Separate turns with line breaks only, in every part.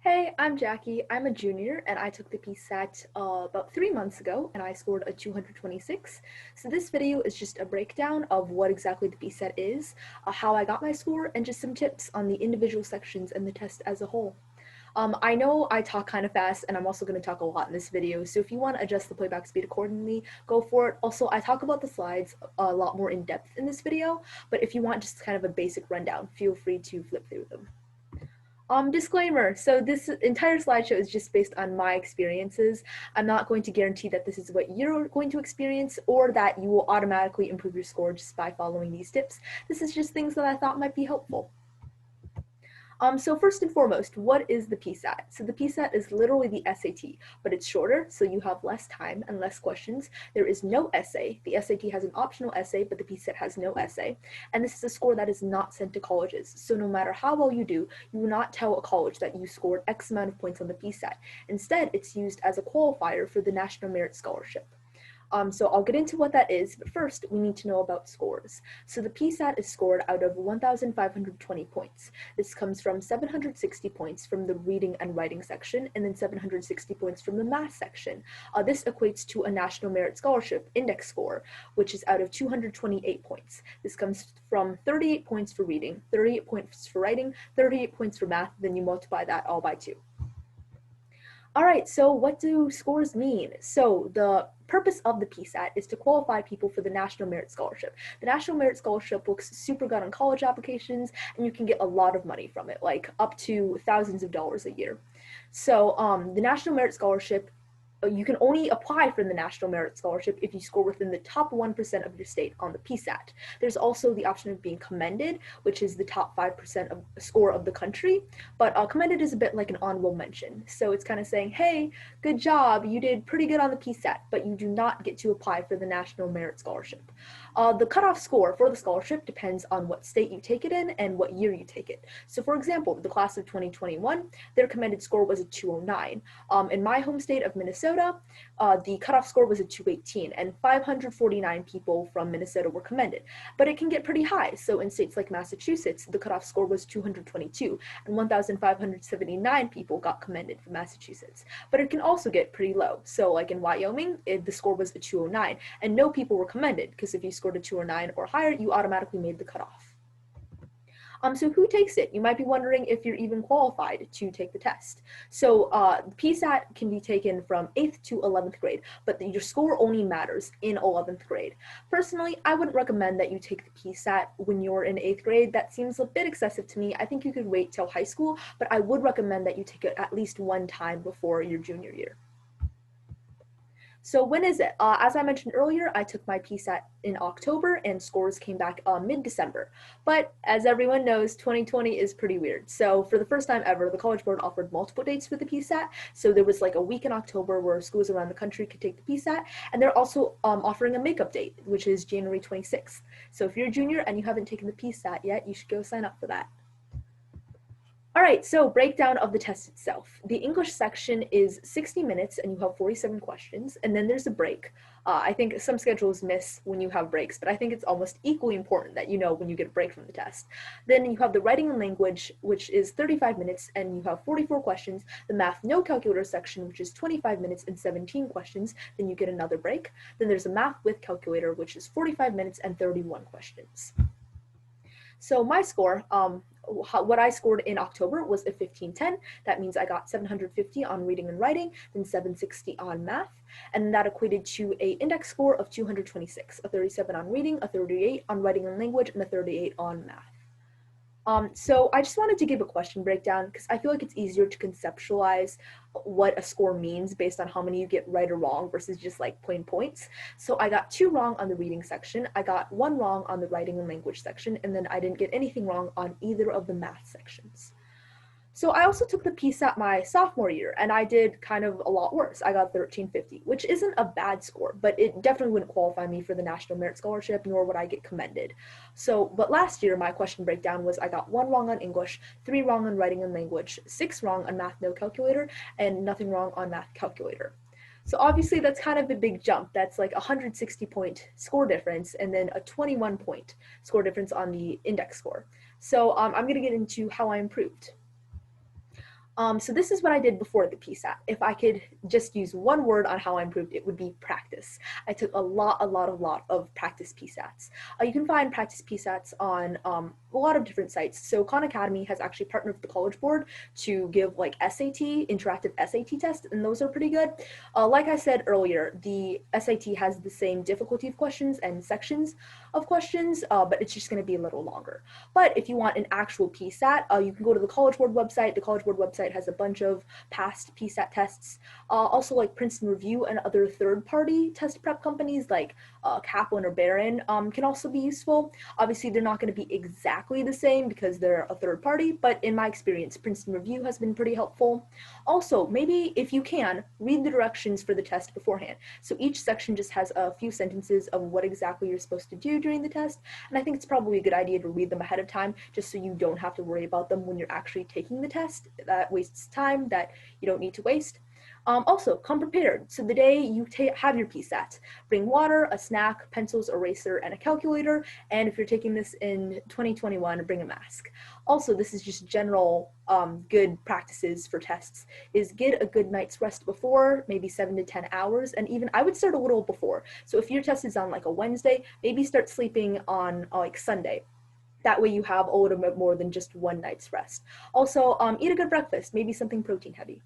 Hey, I'm Jackie. I'm a junior and I took the PSAT about 3 months ago and I scored a 226. So this video is just a breakdown of what exactly the PSAT is, how I got my score, and just some tips on the individual sections and the test as a whole. I know I talk kind of fast and I'm also going to talk a lot in this video, so if you want to adjust the playback speed accordingly, go for it. Also, I talk about the slides a lot more in depth in this video, but if you want just kind of a basic rundown, feel free to flip through them. Disclaimer, so this entire slideshow is just based on my experiences. I'm not going to guarantee that this is what you're going to experience or that you will automatically improve your score just by following these tips. This is just things that I thought might be helpful. So first and foremost, what is the PSAT? So the PSAT is literally the SAT, but it's shorter, so you have less time and less questions. There is no essay. The SAT has an optional essay, but the PSAT has no essay. And this is a score that is not sent to colleges. So no matter how well you do, you will not tell a college that you scored X amount of points on the PSAT. Instead, it's used as a qualifier for the National Merit Scholarship. So I'll get into what that is, but first we need to know about scores. So the PSAT is scored out of 1,520 points. This comes from 760 points from the reading and writing section, and then 760 points from the math section. This equates to a National Merit Scholarship index score, which is out of 228 points. This comes from 38 points for reading, 38 points for writing, 38 points for math, then you multiply that all by 2. All right, so what do scores mean? So the purpose of the PSAT is to qualify people for the National Merit Scholarship. The National Merit Scholarship looks super good on college applications, and you can get a lot of money from it, like up to thousands of dollars a year. So the National Merit Scholarship, you can only apply for the National Merit Scholarship if you score within the top 1% of your state on the PSAT. There's also the option of being commended, which is the top 5% of score of the country, but commended is a bit like an honorable mention. So it's kind of saying, hey, good job, you did pretty good on the PSAT, but you do not get to apply for the National Merit Scholarship. The cutoff score for the scholarship depends on what state you take it in and what year you take it. So for example, the class of 2021, their commended score was a 209. In my home state of Minnesota, the cutoff score was a 218, and 549 people from Minnesota were commended. But it can get pretty high. So in states like Massachusetts, the cutoff score was 222, and 1,579 people got commended from Massachusetts. But it can also get pretty low. So like in Wyoming, the score was a 209, and no people were commended, because if you scored a 209 or higher, you automatically made the cutoff. So who takes it? You might be wondering if you're even qualified to take the test. So PSAT can be taken from 8th to 11th grade, but your score only matters in 11th grade. Personally, I wouldn't recommend that you take the PSAT when you're in 8th grade. That seems a bit excessive to me. I think you could wait till high school, but I would recommend that you take it at least one time before your junior year. So when is it? As I mentioned earlier, I took my PSAT in October and scores came back mid-December. But as everyone knows, 2020 is pretty weird. So for the first time ever, the College Board offered multiple dates for the PSAT. So there was like a week in October where schools around the country could take the PSAT. And they're also offering a makeup date, which is January 26th. So if you're a junior and you haven't taken the PSAT yet, you should go sign up for that. All right, so breakdown of the test itself. The English section is 60 minutes and you have 47 questions, and then there's a break. I think some schedules miss when you have breaks, but I think it's almost equally important that you know when you get a break from the test. Then you have the writing and language, which is 35 minutes, and you have 44 questions. The math no calculator section, which is 25 minutes and 17 questions, then you get another break. Then there's a math with calculator, which is 45 minutes and 31 questions. So my score, what I scored in October was a 1510. That means I got 750 on reading and writing, then 760 on math, and that equated to an index score of 226, a 37 on reading, a 38 on writing and language, and a 38 on math. So I just wanted to give a question breakdown because I feel like it's easier to conceptualize what a score means based on how many you get right or wrong versus just like plain points. So I got 2 wrong on the reading section, I got 1 wrong on the writing and language section, and then I didn't get anything wrong on either of the math sections. So I also took the PSAT my sophomore year, and I did kind of a lot worse. I got 1350, which isn't a bad score, but it definitely wouldn't qualify me for the National Merit Scholarship, nor would I get commended. But last year, my question breakdown was I got 1 wrong on English, 3 wrong on writing and language, 6 wrong on math no calculator, and nothing wrong on math calculator. So obviously that's kind of a big jump. That's like a 160-point score difference and then a 21-point score difference on the index score. So I'm going to get into how I improved. So this is what I did before the PSAT. If I could just use one word on how I improved, it would be practice. I took a lot of practice PSATs. You can find practice PSATs on a lot of different sites. So Khan Academy has actually partnered with the College Board to give like SAT, interactive SAT tests, and those are pretty good. Like I said earlier, the SAT has the same difficulty of questions and sections of questions, but it's just going to be a little longer. But if you want an actual PSAT, you can go to the College Board website. The College Board website has a bunch of past PSAT tests. Also, like Princeton Review and other third-party test prep companies like Kaplan or Barron can also be useful. Obviously, they're not going to be exactly the same because they're a third party, but in my experience, Princeton Review has been pretty helpful. Also, maybe if you can, read the directions for the test beforehand. So each section just has a few sentences of what exactly you're supposed to do during the test, and I think it's probably a good idea to read them ahead of time just so you don't have to worry about them when you're actually taking the test. That wastes time that you don't need to waste. Also, come prepared. So the day you have your PSAT, bring water, a snack, pencils, eraser, and a calculator. And if you're taking this in 2021, bring a mask. Also, this is just general good practices for tests, is get a good night's rest before, maybe 7 to 10 hours. And even I would start a little before. So if your test is on like a Wednesday, maybe start sleeping on like Sunday. That way you have a little bit more than just one night's rest. Also, eat a good breakfast, maybe something protein heavy.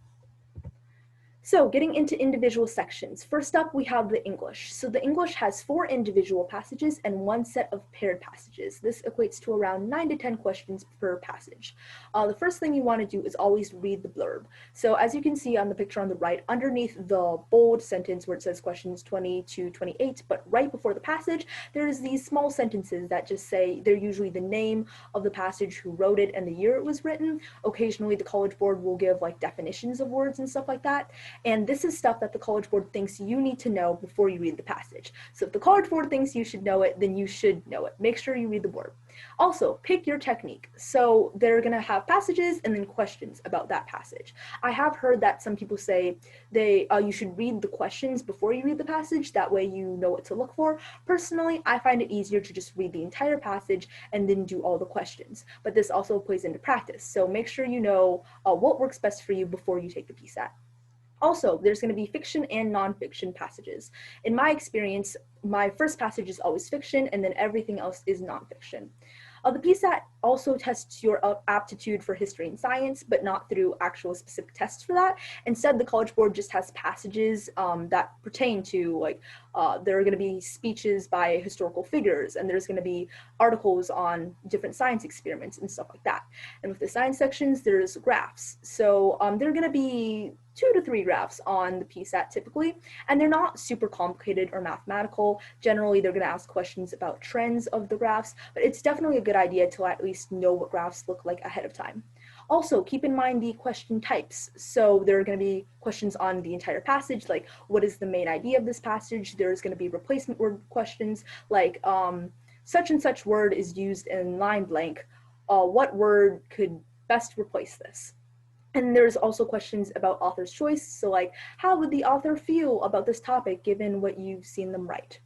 So getting into individual sections. First up, we have the English. So the English has 4 individual passages and 1 set of paired passages. This equates to around 9 to 10 questions per passage. The first thing you want to do is always read the blurb. So as you can see on the picture on the right, underneath the bold sentence where it says questions 20 to 28, but right before the passage, there's these small sentences that just say they're usually the name of the passage, who wrote it, and the year it was written. Occasionally the College Board will give like definitions of words and stuff like that. And this is stuff that the College Board thinks you need to know before you read the passage. So if the College Board thinks you should know it, then you should know it. Make sure you read the blurb. Also, pick your technique. So they're going to have passages and then questions about that passage. I have heard that some people say you should read the questions before you read the passage. That way you know what to look for. Personally, I find it easier to just read the entire passage and then do all the questions. But this also plays into practice. So make sure you know what works best for you before you take the PSAT. Also, there's going to be fiction and nonfiction passages. In my experience, my first passage is always fiction, and then everything else is nonfiction. The PSAT also tests your aptitude for history and science, but not through actual specific tests for that. Instead, the College Board just has passages that pertain to, like, there are going to be speeches by historical figures, and there's going to be articles on different science experiments and stuff like that. And with the science sections, there's graphs. So there are going to be 2 to 3 graphs on the PSAT typically, and they're not super complicated or mathematical. Generally, they're going to ask questions about trends of the graphs, but it's definitely a good idea to at least know what graphs look like ahead of time. Also, keep in mind the question types. So there are going to be questions on the entire passage, like what is the main idea of this passage? There's going to be replacement word questions, like such and such word is used in line blank. What word could best replace this? And there's also questions about author's choice. So like, how would the author feel about this topic given what you've seen them write?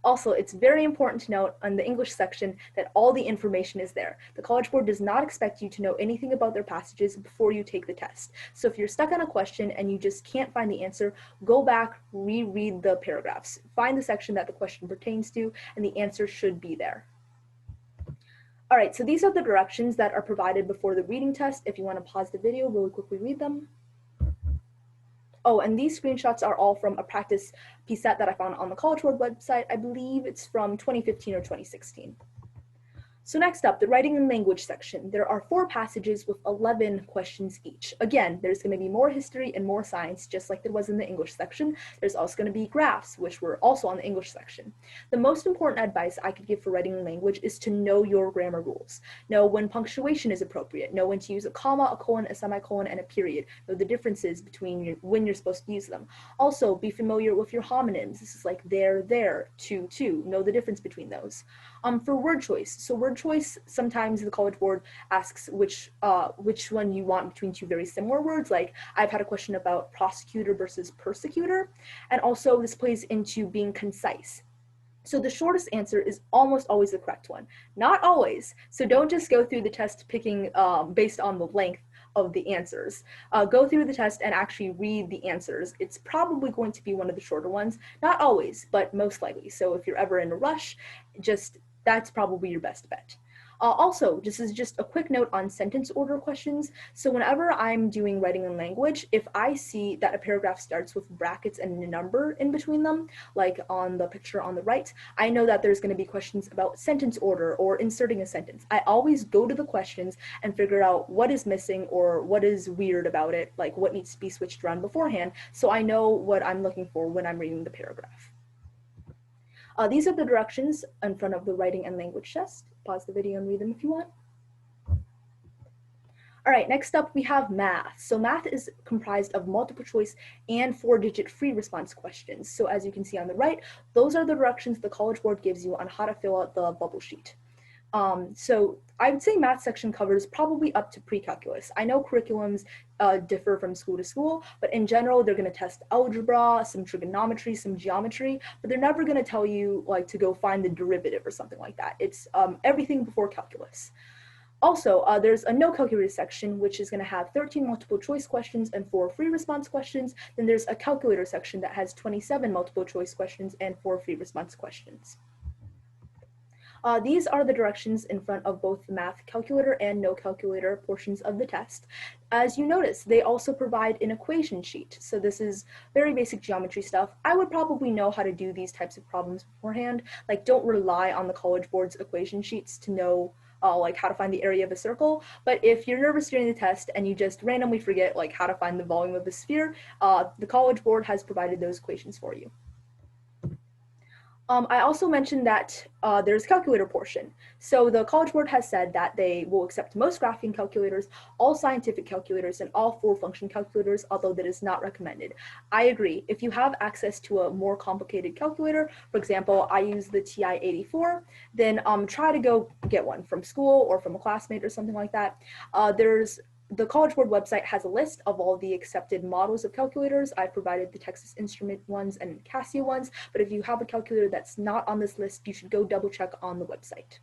Also, it's very important to note on the English section that all the information is there. The College Board does not expect you to know anything about their passages before you take the test. So if you're stuck on a question and you just can't find the answer, go back, reread the paragraphs. Find the section that the question pertains to, and the answer should be there. All right, so these are the directions that are provided before the reading test. If you want to pause the video, really quickly read them. Oh, and these screenshots are all from a practice PSAT that I found on the College Board website. I believe it's from 2015 or 2016. So next up, the writing and language section. There are 4 passages with 11 questions each. Again, there's going to be more history and more science, just like there was in the English section. There's also going to be graphs, which were also on the English section. The most important advice I could give for writing and language is to know your grammar rules. Know when punctuation is appropriate. Know when to use a comma, a colon, a semicolon, and a period. Know the differences between when you're supposed to use them. Also, be familiar with your homonyms. This is like there, to. Know the difference between those. For word choice. So word choice, sometimes the College Board asks which one you want between 2 very similar words. Like I've had a question about prosecutor versus persecutor. And also this plays into being concise. So the shortest answer is almost always the correct one. Not always. So don't just go through the test picking based on the length of the answers. Go through the test and actually read the answers. It's probably going to be one of the shorter ones, not always, but most likely. So if you're ever in a rush, that's probably your best bet. Also, this is just a quick note on sentence order questions. So whenever I'm doing writing and language, if I see that a paragraph starts with brackets and a number in between them, like on the picture on the right, I know that there's going to be questions about sentence order or inserting a sentence. I always go to the questions and figure out what is missing or what is weird about it, like what needs to be switched around beforehand, so I know what I'm looking for when I'm reading the paragraph. These are the directions in front of the writing and language test. Pause the video and read them if you want. All right, next up we have math. So math is comprised of multiple choice and 4-digit free response questions. So as you can see on the right, those are the directions the College Board gives you on how to fill out the bubble sheet. So I would say math section covers probably up to pre-calculus. I know curriculums differ from school to school, but in general, they're going to test algebra, some trigonometry, some geometry, but they're never going to tell you like to go find the derivative or something like that. It's everything before calculus. Also, there's a no calculator section, which is going to have 13 multiple choice questions and 4 free response questions. Then there's a calculator section that has 27 multiple choice questions and 4 free response questions. These are the directions in front of both the math calculator and no calculator portions of the test. As you notice, they also provide an equation sheet. So this is very basic geometry stuff. I would probably know how to do these types of problems beforehand. Like, don't rely on the College Board's equation sheets to know like how to find the area of a circle. But if you're nervous during the test and you just randomly forget like how to find the volume of a sphere, the College Board has provided those equations for you. I also mentioned that there's a calculator portion. So the College Board has said that they will accept most graphing calculators, all scientific calculators, and all full function calculators, although that is not recommended. I agree. If you have access to a more complicated calculator, for example, I use the TI-84, then try to go get one from school or from a classmate or something like that. The College Board website has a list of all the accepted models of calculators. I've provided the Texas Instrument ones and Casio ones, but if you have a calculator that's not on this list, you should go double check on the website.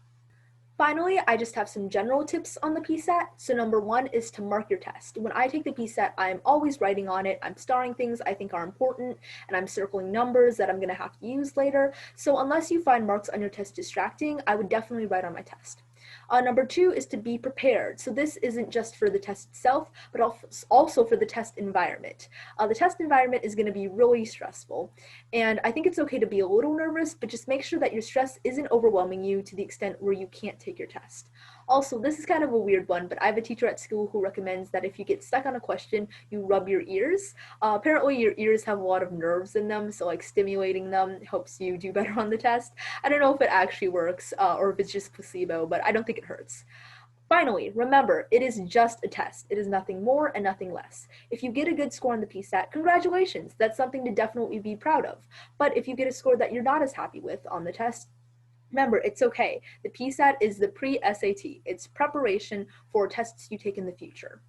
Finally, I just have some general tips on the PSAT. So number 1 is to mark your test. When I take the PSAT, I'm always writing on it. I'm starring things I think are important, and I'm circling numbers that I'm going to have to use later. So unless you find marks on your test distracting, I would definitely write on my test. Number 2 is to be prepared. So this isn't just for the test itself, but also for the test environment. The test environment is going to be really stressful, and I think it's okay to be a little nervous, but just make sure that your stress isn't overwhelming you to the extent where you can't take your test. Also, this is kind of a weird one, but I have a teacher at school who recommends that if you get stuck on a question, you rub your ears. Apparently your ears have a lot of nerves in them, so like stimulating them helps you do better on the test. I don't know if it actually works or if it's just placebo, but I don't think it hurts. Finally, remember, it is just a test. It is nothing more and nothing less. If you get a good score on the PSAT, congratulations. That's something to definitely be proud of. But if you get a score that you're not as happy with on the test, remember, it's okay. The PSAT is the pre-SAT. It's preparation for tests you take in the future.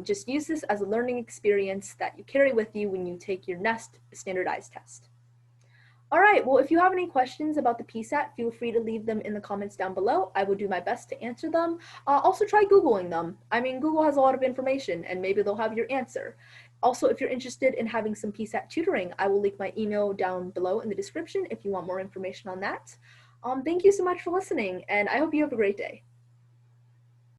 Just use this as a learning experience that you carry with you when you take your next standardized test. All right, well, if you have any questions about the PSAT, feel free to leave them in the comments down below. I will do my best to answer them. Also try Googling them. I mean, Google has a lot of information and maybe they'll have your answer. Also, if you're interested in having some PSAT tutoring, I will link my email down below in the description if you want more information on that. Thank you so much for listening, and I hope you have a great day.